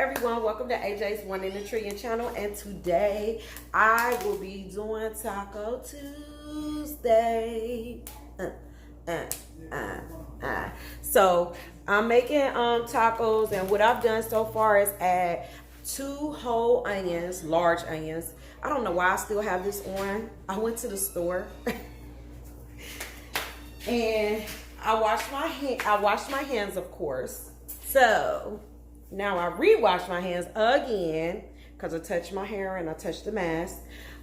everyone, welcome to AJ's One in a Trillion channel, and today I will be doing Taco Tuesday. So I'm making tacos, and what I've done so far is add 2 whole onions, large onions. I don't know why I still have this on. I went to the store and I washed my hands, of course. So now I re-wash my hands again because I touched my hair and I touched the mask.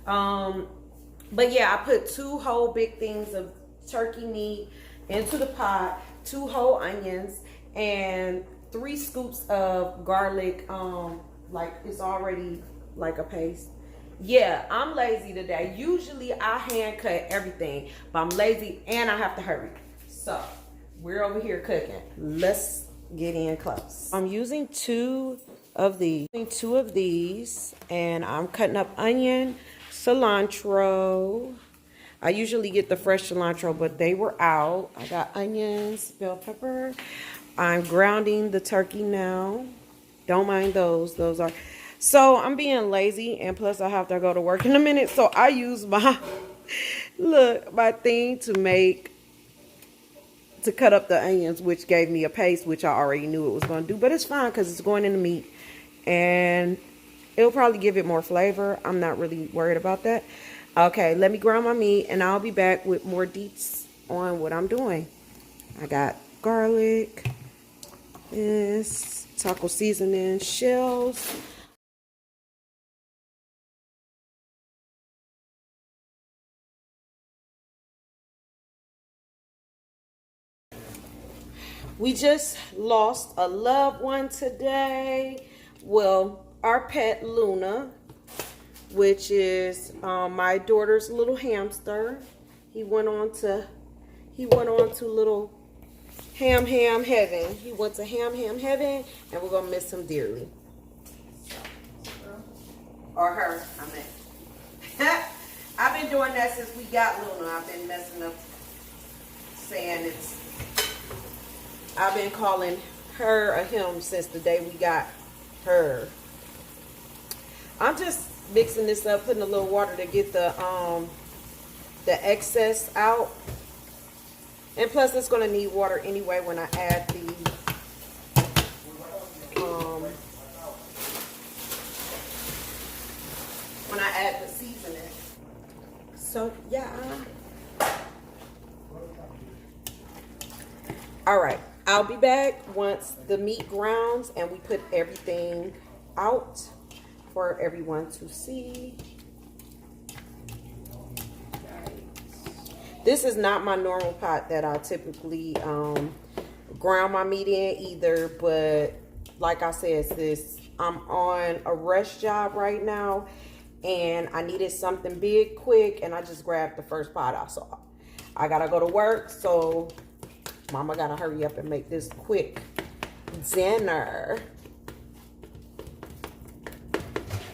But yeah, I put 2 whole big things of turkey meat into the pot, 2 whole onions, and 3 scoops of garlic. Like it's already like a paste. Yeah, I'm lazy today. Usually I hand cut everything, but I'm lazy and I have to hurry. So we're over here cooking. Let's get in close. I'm using 2 of these, and I'm cutting up onion, cilantro. I usually get the fresh cilantro, but they were out. I got onions, bell pepper. I'm grounding the turkey now. Don't mind those. Those are... So I'm being lazy, and plus I have to go to work in a minute. So I use my, my thing to cut up the onions, which gave me a paste, which I already knew it was going to do. But it's fine because it's going in the meat, and it'll probably give it more flavor. I'm not really worried about that. Okay, let me ground my meat, and I'll be back with more deets on what I'm doing. I got garlic, this taco seasoning, shells. We just lost a loved one today. Well, our pet Luna, which is my daughter's little hamster. He went on to little ham heaven. He went to ham heaven, and we're gonna miss him dearly. Or her, I mean. I've been doing that since we got Luna. I've been messing up, saying it's. I've been calling her a him since the day we got her. I'm just mixing this up, putting a little water to get the excess out. And plus it's gonna need water anyway when I add the seasoning. So yeah. Alright. I'll be back once the meat grounds and we put everything out for everyone to see. This is not my normal pot that I typically ground my meat in either, but like I said, sis, I'm on a rush job right now and I needed something big quick, and I just grabbed the first pot I saw. I gotta go to work, so Mama gotta hurry up and make this quick dinner.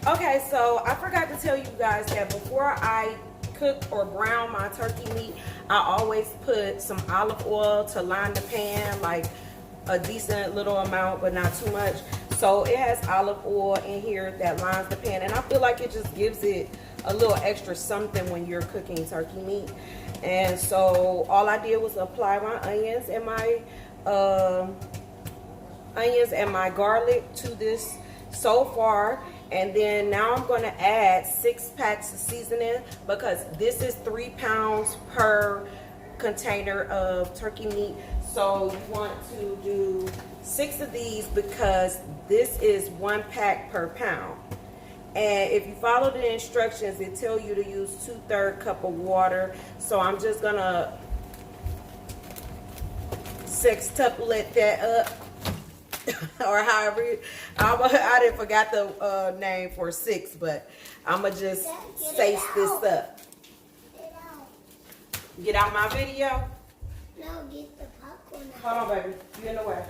Okay, so I forgot to tell you guys that before I cook or brown my turkey meat, I always put some olive oil to line the pan, like a decent little amount, but not too much. So it has olive oil in here that lines the pan, and I feel like it just gives it a little extra something when you're cooking turkey meat. And so all I did was apply my onions and my garlic to this so far. And then now I'm going to add 6 packs of seasoning, because this is 3 pounds per container of turkey meat. So you want to do 6 of these because this is 1 pack per pound. And if you follow the instructions, it tells you to use 2/3 cup of water. So I'm just gonna sextuplate that up, or however. I didn't forgot the name for 6, but I'm gonna just sace this up. Get out my video. No, get the popcorn. Hold on, baby. You in the way.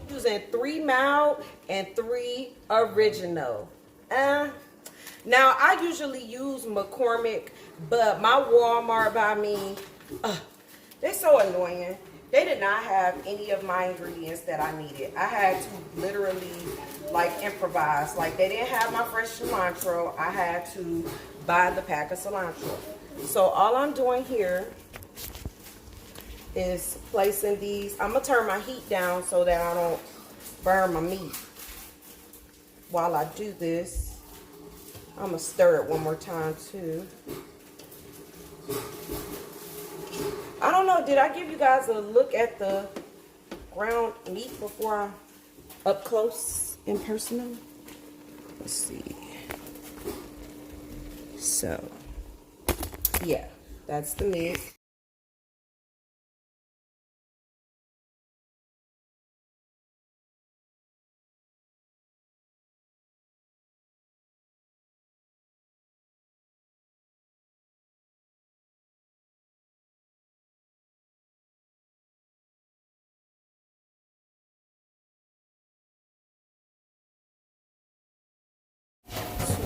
Using 3 mild and 3 original. Now I usually use McCormick, but my Walmart by me, they're so annoying. They did not have any of my ingredients that I needed. I had to literally like improvise. Like they didn't have my fresh cilantro. I had to buy the pack of cilantro. So all I'm doing here is placing these. I'm gonna turn my heat down so that I don't burn my meat. While I do this, I'm gonna stir it one more time too. I don't know, did I give you guys a look at the ground meat before I up close and personal? Let's see. So, yeah, that's the meat.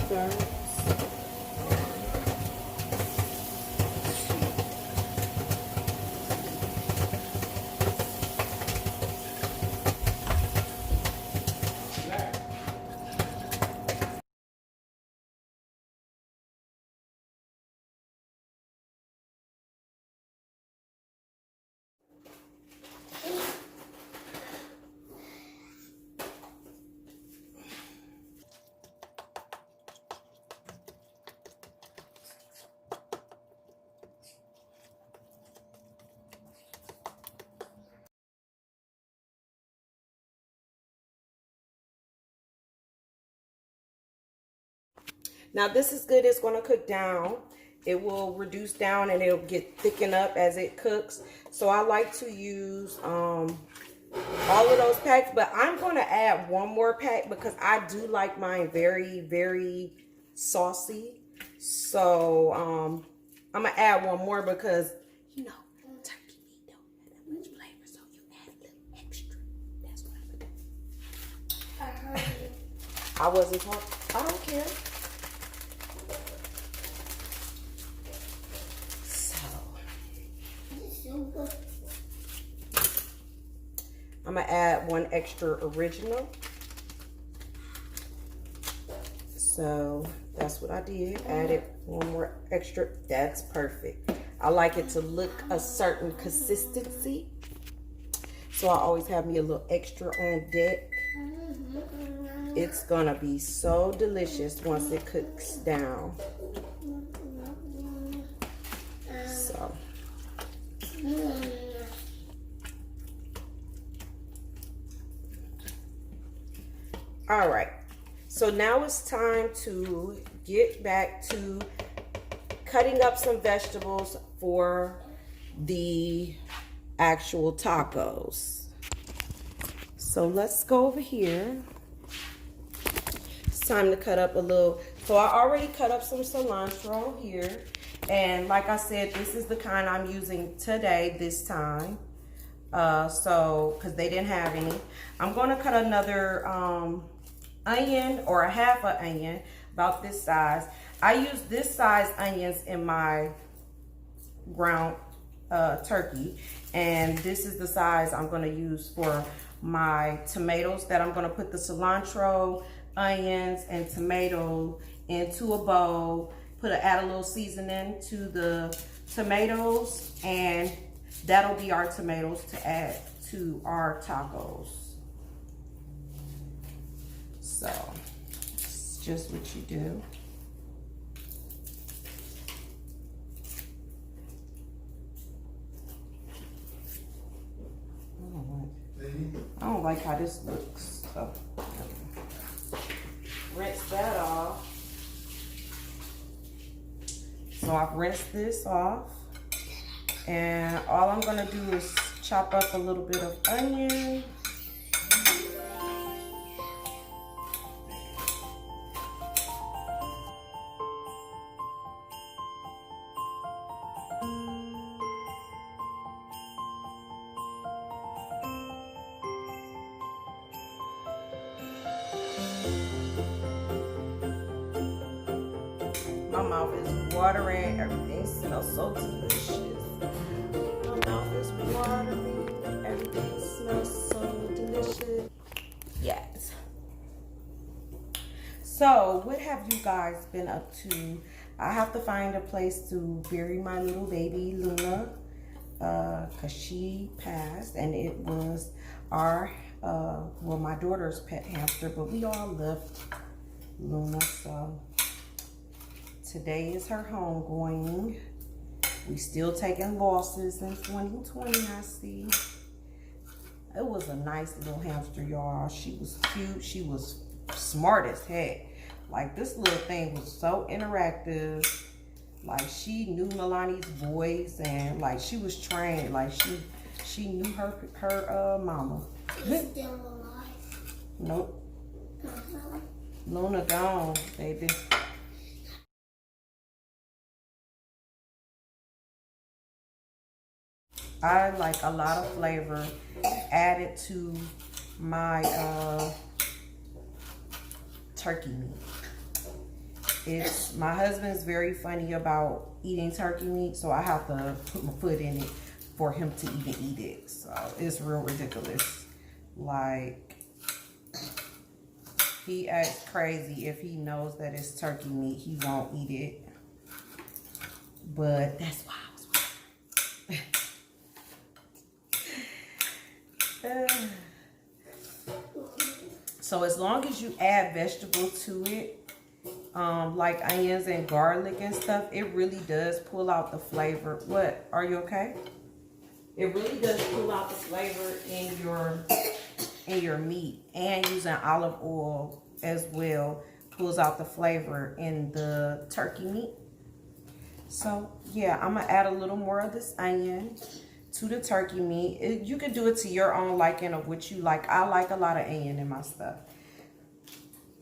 Two-thirds. Now this is good. It's going to cook down. It will reduce down and it'll get thickened up as it cooks. So I like to use all of those packs, but I'm going to add one more pack because I do like mine very, very saucy. So I'm going to add one more because, you know, turkey meat don't have that much flavor, so you add a little extra. That's what I'm going to do. I heard you. I wasn't talking. I don't care. I'm gonna add one extra original. So that's what I did. Added one more extra. That's perfect. I like it to look a certain consistency. So I always have me a little extra on deck. It's gonna be so delicious once it cooks down. So. All right, so now it's time to get back to cutting up some vegetables for the actual tacos. So let's go over here. It's time to cut up a little. So I already cut up some cilantro here. And like I said, this is the kind I'm using today, this time. So, because they didn't have any. I'm going to cut another onion or a half an onion, about this size. I use this size onions in my ground turkey. And this is the size I'm going to use for my tomatoes that I'm going to put the cilantro, onions, and tomato into a bowl. Add a little seasoning to the tomatoes, and that'll be our tomatoes to add to our tacos. So, it's just what you do. I don't like how this looks. So, rinse that off. So I've rinsed this off, and all I'm gonna do is chop up a little bit of onion. My mouth is watering. Everything smells so delicious. My mouth is watering. So, what have you guys been up to? I have to find a place to bury my little baby Luna, cause she passed, and it was our, well, my daughter's pet hamster, but we all loved Luna. So today is her homegoing. We still taking losses in 2020. I see. It was a nice little hamster, y'all. She was cute. She was smart as heck. Like, this little thing was so interactive. Like, she knew Milani's voice, and like she was trained. Like, she knew her mama. She's still alive. Nope. Luna gone, baby. I like a lot of flavor added to my turkey meat. My husband's very funny about eating turkey meat, so I have to put my foot in it for him to even eat it. So it's real ridiculous. Like, he acts crazy if he knows that it's turkey meat. He won't eat it. But that's why I was with So as long as you add vegetables to it, like onions and garlic and stuff, it really does pull out the flavor. What? Are you okay? It really does pull out the flavor in your meat, and using olive oil as well pulls out the flavor in the turkey meat. So yeah, I'm gonna add a little more of this onion to the turkey meat. You can do it to your own liking of what you like. I like a lot of onion in my stuff.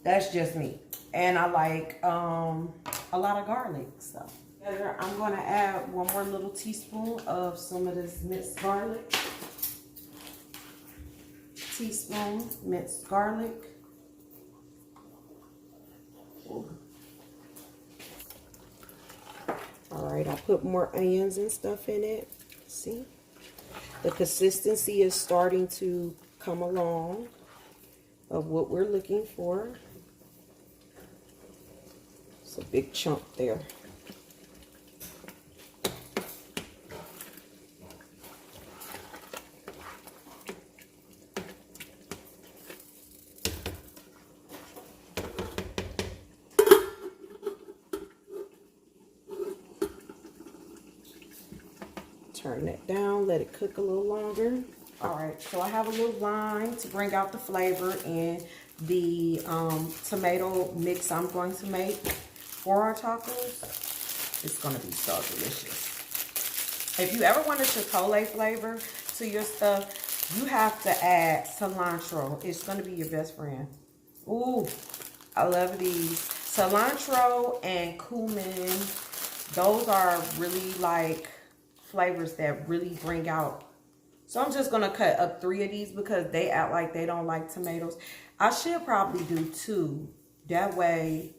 That's just me. And I like a lot of garlic. So I'm going to add one more little teaspoon of some of this minced garlic. Teaspoon minced garlic. Ooh. All right, I put more onions and stuff in it. See? The consistency is starting to come along of what we're looking for. It's a big chunk there. Turn that down, let it cook a little longer. All right, so I have a little lime to bring out the flavor in the tomato mix I'm going to make for our tacos. It's gonna be so delicious. If you ever want a chipotle flavor to your stuff, you have to add cilantro. It's gonna be your best friend. Ooh, I love these. Cilantro and cumin, those are really like flavors that really bring out. So I'm just gonna cut up 3 of these because they act like they don't like tomatoes. I should probably do 2. That way,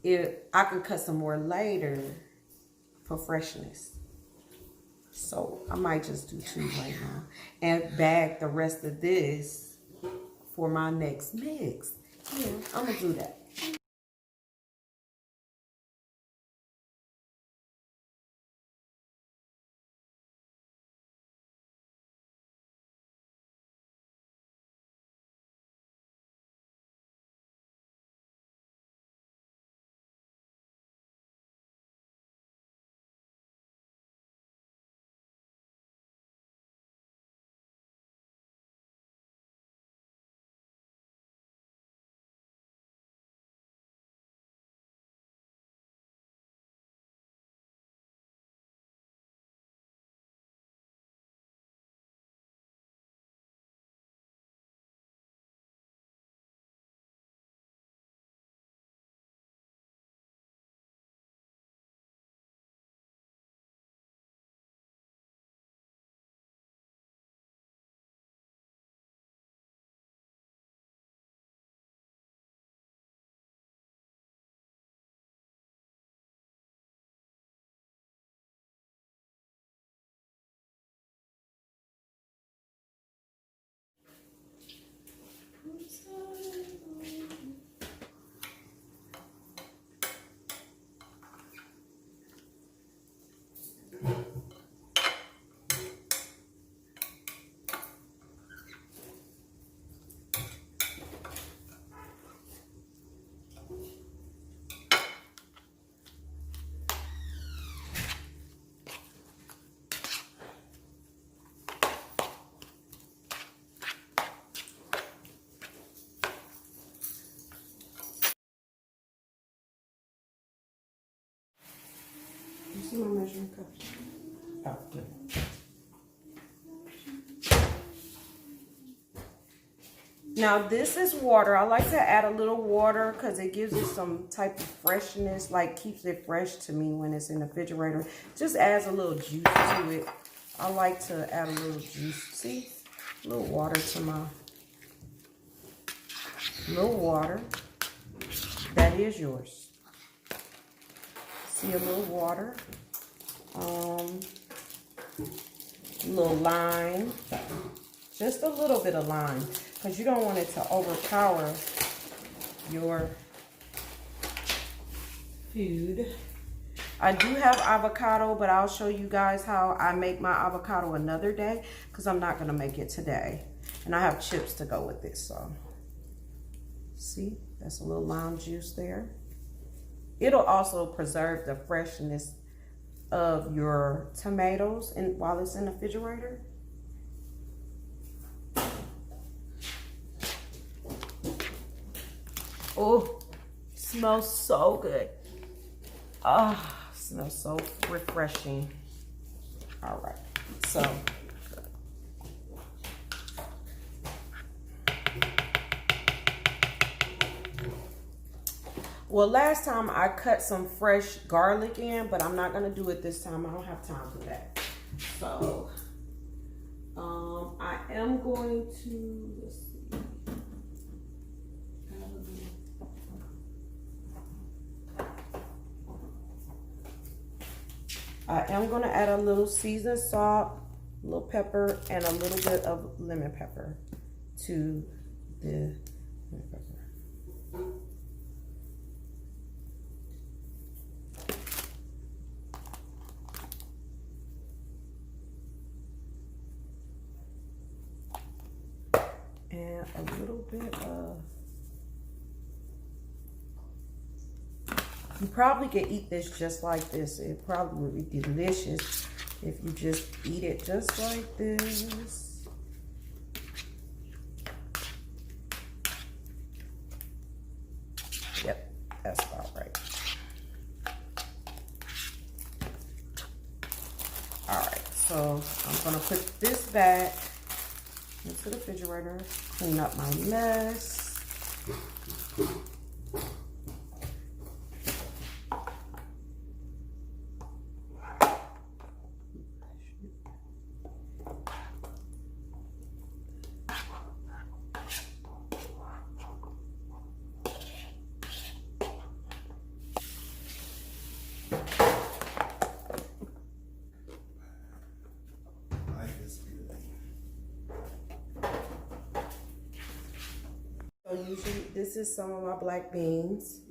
I can cut some more later for freshness. So I might just do 2 right now and bag the rest of this for my next mix. Yeah, I'm gonna do that. Now this is water. I like to add a little water because it gives it some type of freshness, like keeps it fresh to me when it's in the refrigerator. Just adds a little juice to it. I like to add a little juice. See? A little water to my... little water. That is yours. See, a little water. A little lime. Just a little bit of lime. Because you don't want it to overpower your food. I do have avocado, but I'll show you guys how I make my avocado another day. Because I'm not going to make it today. And I have chips to go with it, so... See, that's a little lime juice there. It'll also preserve the freshness of your tomatoes and while it's in the refrigerator. Oh, smells so good. Oh, smells so refreshing. All right, so. Well, last time I cut some fresh garlic in, but I'm not gonna do it this time. I don't have time for that. So, I am going to, let's see. I am gonna add a little seasoned salt, a little pepper, and a little bit of lemon pepper to the lemon pepper. And a little bit of, you probably could eat this just like this. It probably would be delicious if you just eat it just like this. Yep, that's about right. All right, so I'm gonna put this back into the refrigerator, clean up my mess. So usually this is some of my black beans.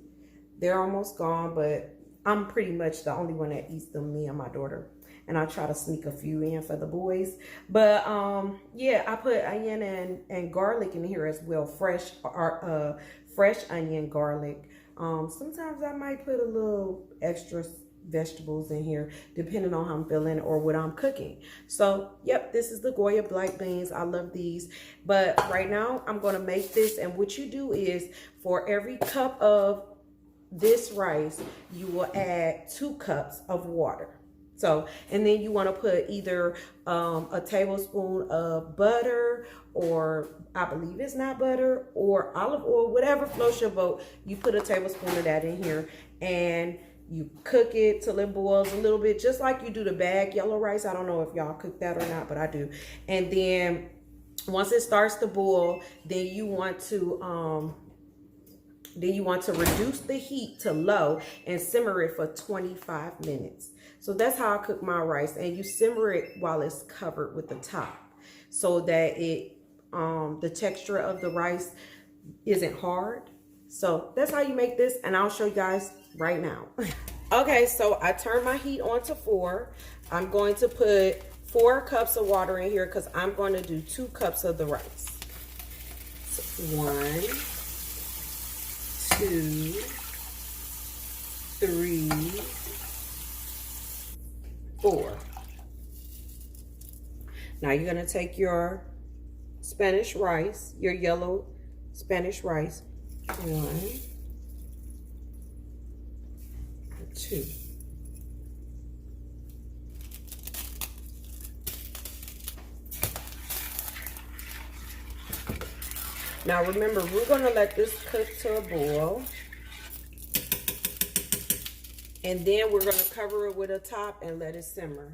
They're almost gone, but I'm pretty much the only one that eats them, me and my daughter. And I try to sneak a few in for the boys. But yeah, I put onion and garlic in here as well. Fresh onion, garlic. Sometimes I might put a little extra vegetables in here depending on how I'm feeling or what I'm cooking. So yep, this is the Goya black beans. I love these, but right now I'm going to make this, and what you do is for every cup of this rice you will add 2 cups of water. So, and then you want to put either a tablespoon of butter, or I believe it's not butter, or olive oil, whatever floats your boat. You put a tablespoon of that in here, and you cook it till it boils a little bit, just like you do the bagged yellow rice. I don't know if y'all cook that or not, but I do. And then once it starts to boil, then you want to reduce the heat to low and simmer it for 25 minutes. So that's how I cook my rice, and you simmer it while it's covered with the top, so that it the texture of the rice isn't hard. So that's how you make this, and I'll show you guys right now. Okay, so I turned my heat on to 4. I'm going to put 4 cups of water in here because I'm going to do 2 cups of the rice. So 1, 2, 3, 4. Now you're going to take your Spanish rice, your yellow Spanish rice. 1, 2. Now remember, we're gonna let this cook to a boil. And then we're gonna cover it with a top and let it simmer.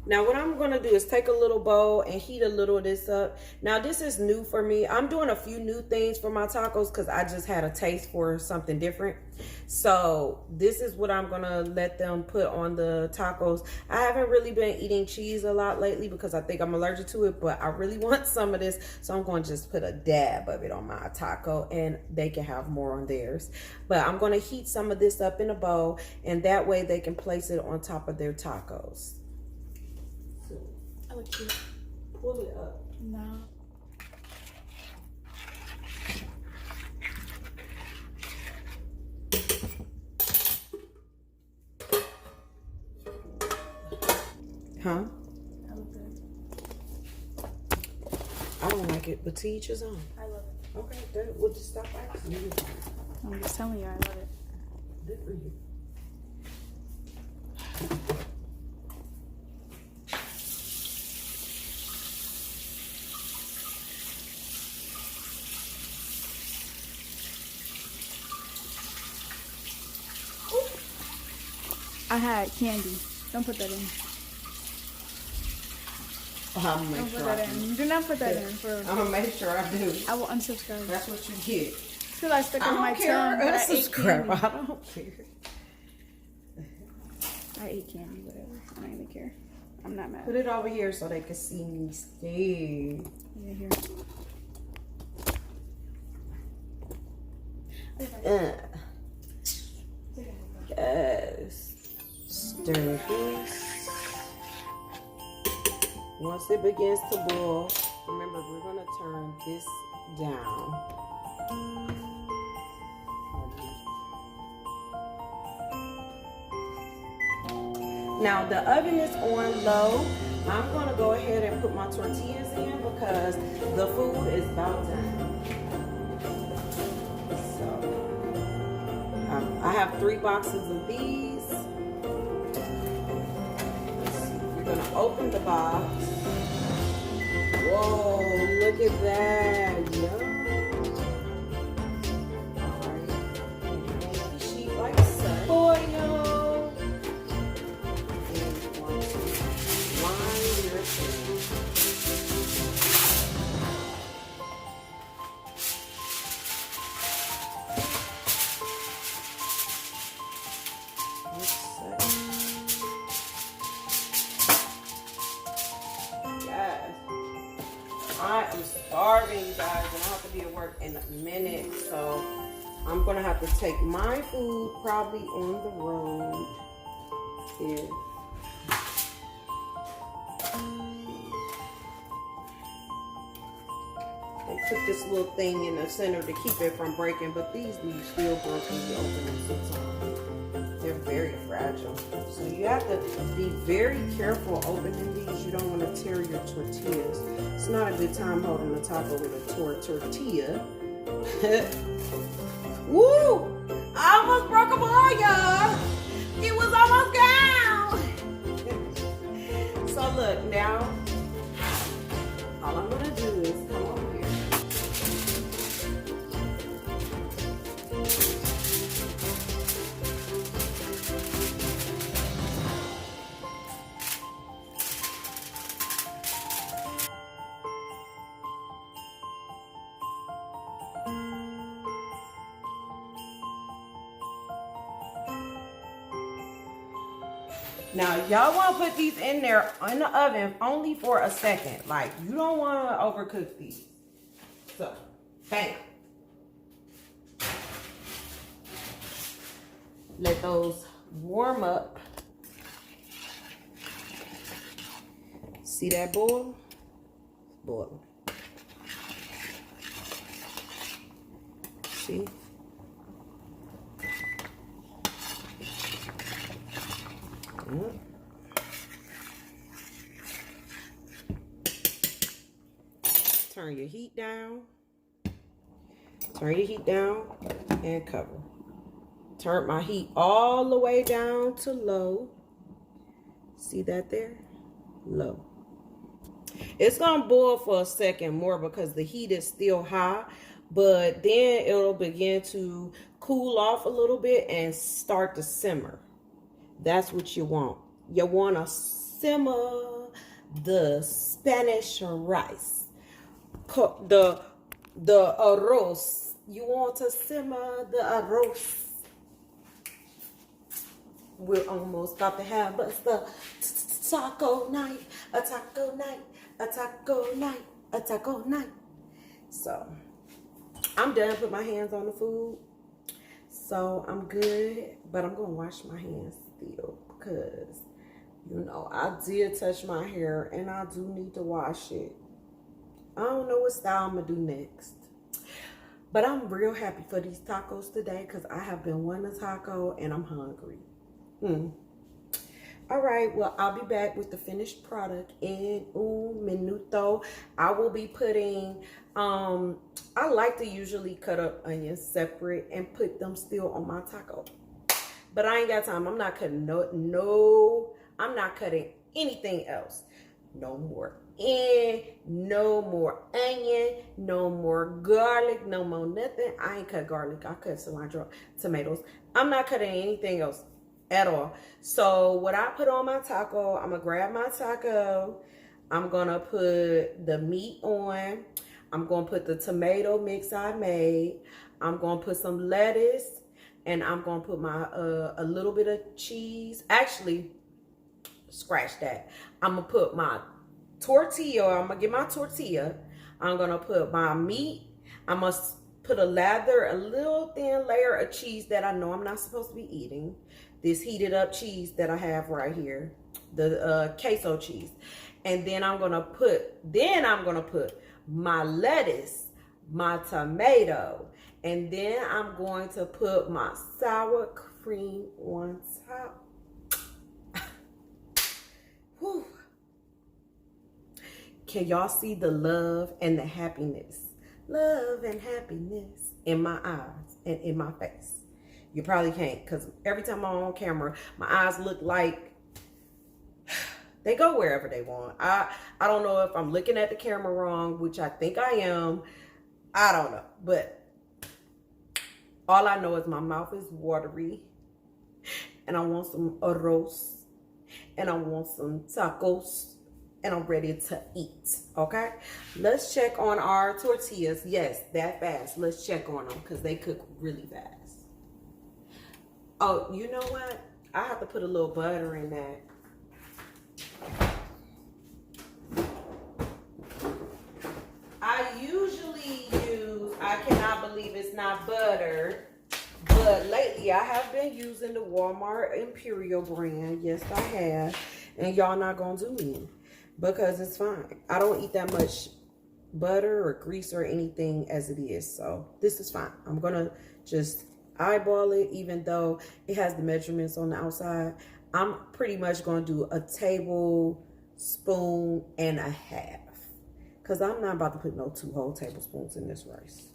Now what I'm gonna do is take a little bowl and heat a little of this up. Now this is new for me. I'm doing a few new things for my tacos because I just had a taste for something different. So this is what I'm gonna let them put on the tacos. I haven't really been eating cheese a lot lately because I think I'm allergic to it, but I really want some of this. So I'm gonna just put a dab of it on my taco and they can have more on theirs. But I'm gonna heat some of this up in a bowl and that way they can place it on top of their tacos. I look cute. Pull it up. No. Huh? I look good. I don't like it, but to each his own. I love it. Okay, then we'll just stop asking you. I'm just telling you, I love it. Good for you. I had candy. Don't put that in. I'm gonna Don't make put sure that I do. in. Do not put that in. I'm gonna make sure I do. I will unsubscribe. That's what you get. Till I stuck I on my don't care. tongue, but I ate Unsubscribe. candy. I don't care. I ate candy, whatever. I don't even care. I'm not mad. Put it over here so they can see me stay. Yeah, here. Yes. Stir this. Once it begins to boil, remember we're gonna turn this down. Now the oven is on low. I'm gonna go ahead and put my tortillas in because the food is about done. So I have 3 boxes of these. Let's see. We're gonna open the box. Whoa, look at that. Yum. Alright. Sheet like such. Boy, yo. I am starving, you guys, and I have to be at work in a minute, so I'm gonna have to take my food probably on the road here. They put this little thing in the center to keep it from breaking, but these leaves still broken. You open them sometimes. They're very fragile. So you have to be very careful opening these. You don't want to tear your tortillas. It's not a good time holding a taco with a tortilla. Woo! I almost broke a ball, y'all. It was almost down. So look, now, all I'm going to do is come over here. Now, y'all want to put these in there in the oven only for a second. Like, you don't want to overcook these. So, bam. Let those warm up. See that boil? Boil. See? Turn your heat down. Turn your heat down and cover. Turn my heat all the way down to low. See that there? Low. It's gonna boil for a second more because the heat is still high, but then it'll begin to cool off a little bit and start to simmer. That's what you want. You want to simmer the Spanish rice, the arroz. You want to simmer the arroz. We're almost about to have us the taco night, a taco night, a taco night, a taco night. So I'm done putting my hands on the food. So I'm good, but I'm gonna wash my hands still because, you know, I did touch my hair and I do need to wash it. I don't know what style I'm gonna do next. But I'm real happy for these tacos today because I have been wanting a taco and I'm hungry. All right, well, I'll be back with the finished product in un minuto. I will be putting, I like to usually cut up onions separate and put them still on my taco. But I ain't got time. I'm not cutting I'm not cutting anything else. No more no more onion, no more garlic, no more nothing. I ain't cut garlic. I cut cilantro, tomatoes. I'm not cutting anything else at all. So what I put on my taco, I'm gonna grab my taco. I'm gonna put the meat on. I'm gonna put the tomato mix I made. I'm gonna put some lettuce, and I'm gonna put my a little bit of cheese. Actually, scratch that. I'm gonna put my tortilla. I'm gonna get my tortilla. I'm gonna put my meat. I must put a little thin layer of cheese that I know I'm not supposed to be eating. This heated up cheese that I have right here, the queso cheese. And then I'm gonna put my lettuce, my tomato, and then I'm going to put my sour cream on top. Whew. Can y'all see the love and the happiness? Love and happiness in my eyes and in my face. You probably can't, because every time I'm on camera, my eyes look like they go wherever they want. I don't know if I'm looking at the camera wrong, which I think I am. I don't know. But all I know is my mouth is watery. And I want some arroz. And I want some tacos. And I'm ready to eat. Okay? Let's check on our tortillas. Yes, that fast. Let's check on them because they cook really fast. Oh, you know what? I have to put a little butter in that. I usually use, I cannot believe it's not butter, but lately I have been using the Walmart Imperial brand. Yes, I have. And y'all not gonna do me because it's fine. I don't eat that much butter or grease or anything as it is. So this is fine. I'm gonna just eyeball it, even though it has the measurements on the outside. I'm pretty much going to do a tablespoon and a half because I'm not about to put no 2 whole tablespoons in this rice.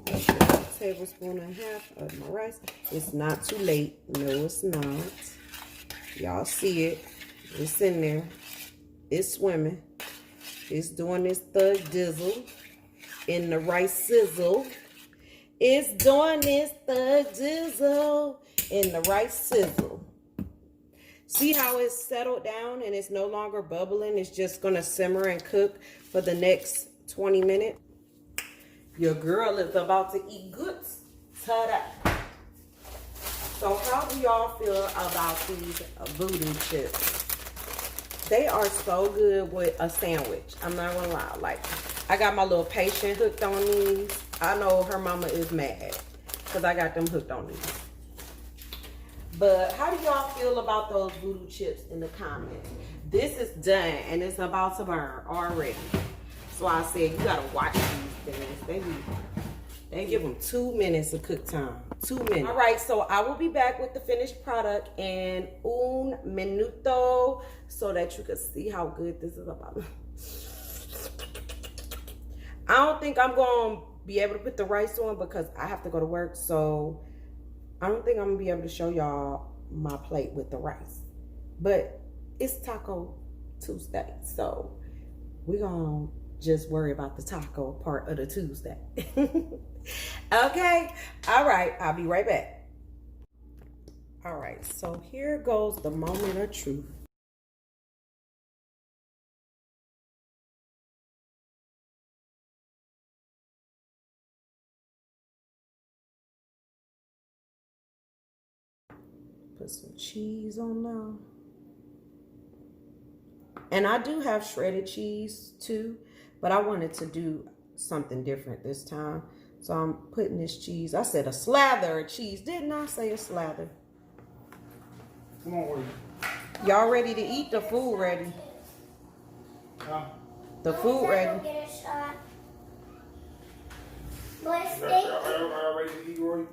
A tablespoon and a half of my rice. It's not too late. No, it's not. Y'all see it. It's in there. It's swimming. It's doing this thug dizzle in the rice sizzle. It's doing this thug dizzle in the rice sizzle. See how it's settled down and it's no longer bubbling? It's just going to simmer and cook for the next 20 minutes. Your girl is about to eat good. Ta-da. So how do y'all feel about these voodoo chips? They are so good with a sandwich. I'm not going to lie. Like, I got my little patient hooked on these. I know her mama is mad because I got them hooked on these. But how do y'all feel about those voodoo chips in the comments? This is done and it's about to burn already. So I said you gotta watch these things. They give them 2 minutes of cook time. 2 minutes. All right, so I will be back with the finished product in un minuto so that you can see how good this is about. I don't think I'm going to be able to put the rice on because I have to go to work. So I don't think I'm gonna be able to show y'all my plate with the rice. But it's Taco Tuesday, so we're gonna just worry about the taco part of the Tuesday. Okay, all right, I'll be right back. All right, so here goes the moment of truth. Put some cheese on now. And I do have shredded cheese too, but I wanted to do something different this time. So I'm putting this cheese. I said a slather of cheese. Didn't I say a slather? Come on, William. Y'all ready to eat? The food ready. Huh? The food ready. Get a shot. Let's Are stay. y'all ready to eat, Roy?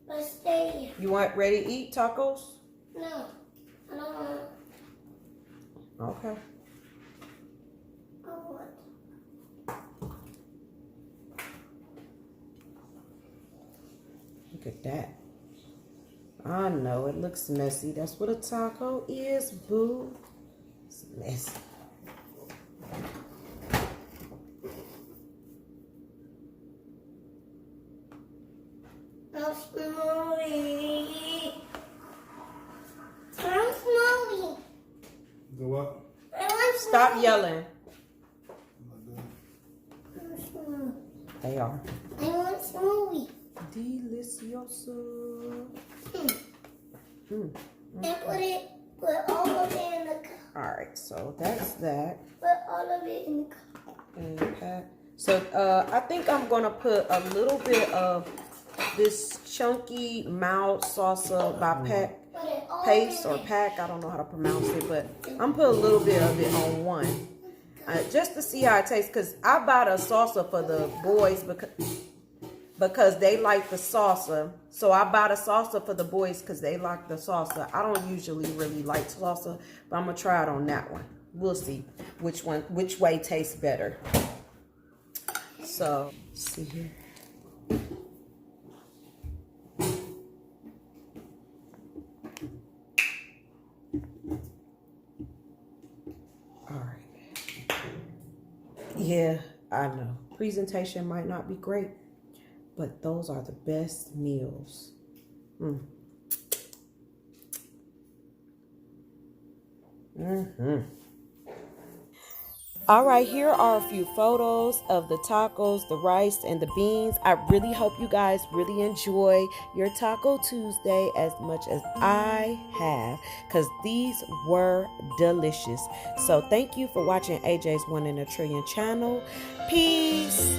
Let's stay. You want ready to eat tacos? No, I don't want. Okay. I want. Look at that. I know it looks messy. That's what a taco is, boo. It's messy. I'm smelly. I'm smelly. The what? I want Stop smelly. yelling. I'm smelly. They are. I want smelly. Delicioso. And put all of it in the cup. All right, so that's that. Put all of it in the cup. Okay. So I think I'm gonna put a little bit of this chunky mild salsa by Pack Put it all Pace in or it. Pack. I don't know how to pronounce it, but I'm put a little bit of it on one just to see how it tastes. Cause I bought a salsa for the boys because they like the salsa. So I bought a salsa for the boys because they like the salsa. I don't usually really like salsa, but I'm gonna try it on that one. We'll see which way tastes better. So, let's see here. All right. Yeah, I know. Presentation might not be great, but those are the best meals. All right, here are a few photos of the tacos, the rice, and the beans. I really hope you guys really enjoy your Taco Tuesday as much as I have, because these were delicious. So thank you for watching AJ's One in a Trillion channel. Peace.